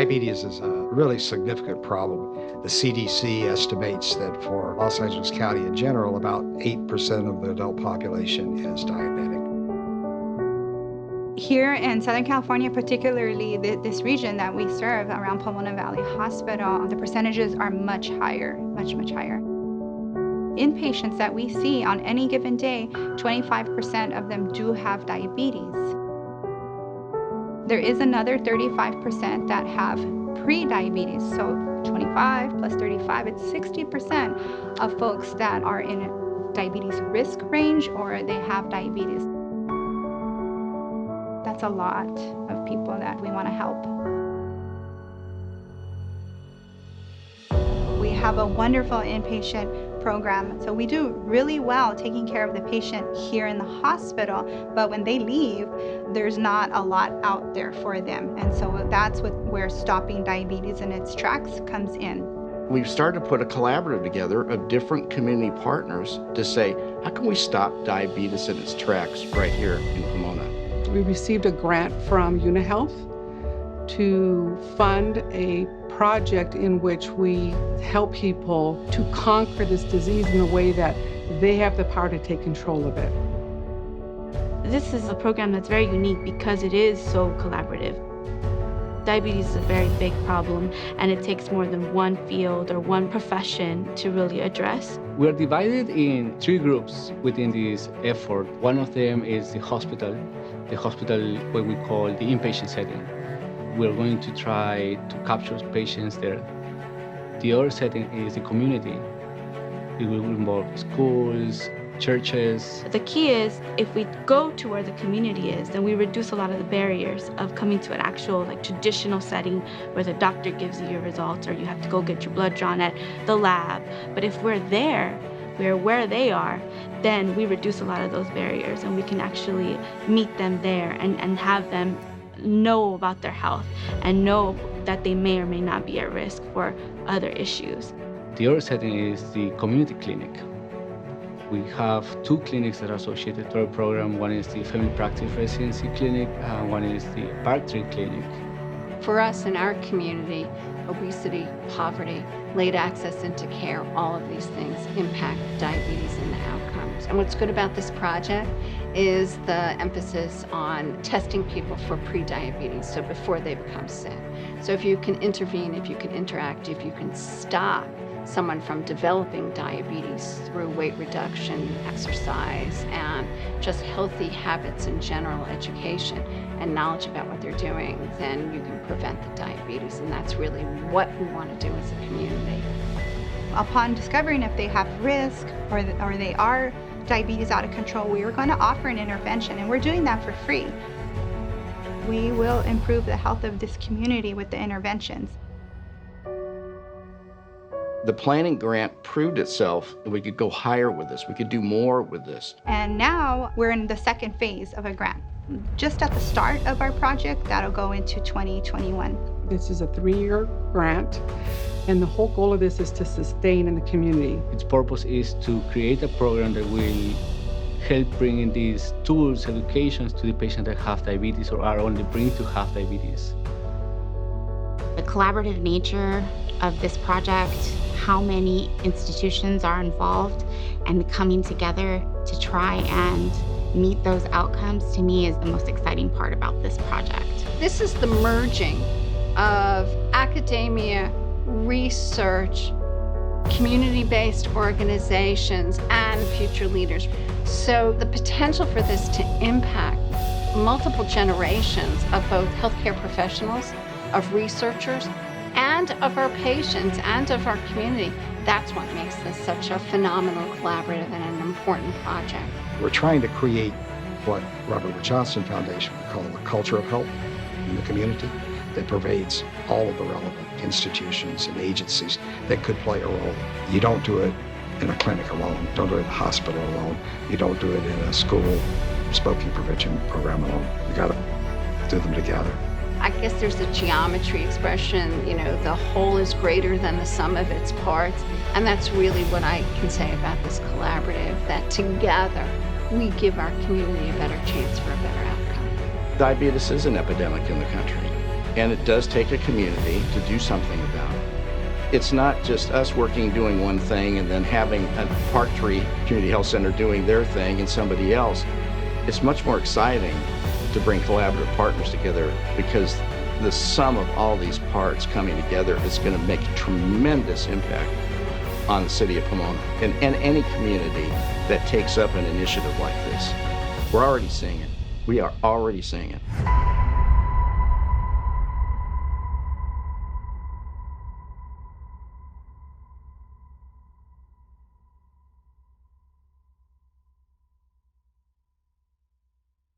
Diabetes is a really significant problem. The CDC estimates that for Los Angeles County in general, about 8% of the adult population is diabetic. Here in Southern California, particularly this region that we serve around Pomona Valley Hospital, the percentages are much higher, much higher. Inpatients that we see on any given day, 25% of them do have diabetes. There is another 35% that have pre-diabetes, so 25 plus 35, it's 60% of folks that are in diabetes risk range or they have diabetes. That's a lot of people that we want to help. We have a wonderful inpatient program, so we do really well taking care of the patient here in the hospital, but when they leave, there's not a lot out there for them. And so that's where stopping diabetes in its tracks comes in. We've started to put a collaborative together of different community partners to say, how can we stop diabetes in its tracks right here in Pomona? We received a grant from UniHealth to fund a project in which we help people to conquer this disease in a way that they have the power to take control of it. This is a program that's very unique because it is so collaborative. Diabetes is a very big problem, and it takes more than one field or one profession to really address. We're divided in 3 groups within this effort. One of them is the hospital what we call the inpatient setting. We're going to try to capture patients there. The other setting is the community. It will involve schools, churches. The key is, if we go to where the community is, then we reduce a lot of the barriers of coming to an actual traditional setting where the doctor gives you your results or you have to go get your blood drawn at the lab. But if we're there, we're where they are, then we reduce a lot of those barriers and we can actually meet them there and have them know about their health and know that they may or may not be at risk for other issues. The other setting is the community clinic. We have 2 clinics that are associated to our program. One is the Family Practice Residency Clinic, and one is the Park Tree Clinic. For us in our community, obesity, poverty, late access into care, all of these things impact diabetes and the outcomes. And what's good about this project is the emphasis on testing people for pre-diabetes, so before they become sick. So if you can intervene, if you can interact, if you can stop someone from developing diabetes through weight reduction, exercise, and just healthy habits in general, education, and knowledge about what they're doing, then you can prevent the diabetes. And that's really what we want to do as a community. Upon discovering if they have risk or they are diabetes out of control, we are going to offer an intervention, and we're doing that for free. We will improve the health of this community with the interventions. The planning grant proved itself that we could go higher with this. We could do more with this. And now we're in the second phase of a grant. Just at the start of our project, that'll go into 2021. This is a 3-year grant, and the whole goal of this is to sustain in the community. Its purpose is to create a program that will help bring in these tools, educations to the patients that have diabetes or are on the brink to have diabetes. The collaborative nature of this project, how many institutions are involved, and coming together to try and meet those outcomes, to me, is the most exciting part about this project. This is the merging of academia, research, community-based organizations, and future leaders. So the potential for this to impact multiple generations of both healthcare professionals, of researchers, and of our patients, and of our community, that's what makes this such a phenomenal, collaborative, and an important project. We're trying to create what Robert Wood Johnson Foundation would call a culture of health in the community that pervades all of the relevant institutions and agencies that could play a role. You don't do it in a clinic alone. You don't do it in a hospital alone. You don't do it in a school smoking prevention program alone. You got to do them together. I guess there's a geometry expression, the whole is greater than the sum of its parts. And that's really what I can say about this collaborative, that together we give our community a better chance for a better outcome. Diabetes is an epidemic in the country. And it does take a community to do something about it. It's not just us doing one thing and then having a Park Tree Community Health Center doing their thing and somebody else. It's much more exciting to bring collaborative partners together because the sum of all these parts coming together is going to make a tremendous impact on the city of Pomona and any community that takes up an initiative like this. We're already seeing it. We are already seeing it.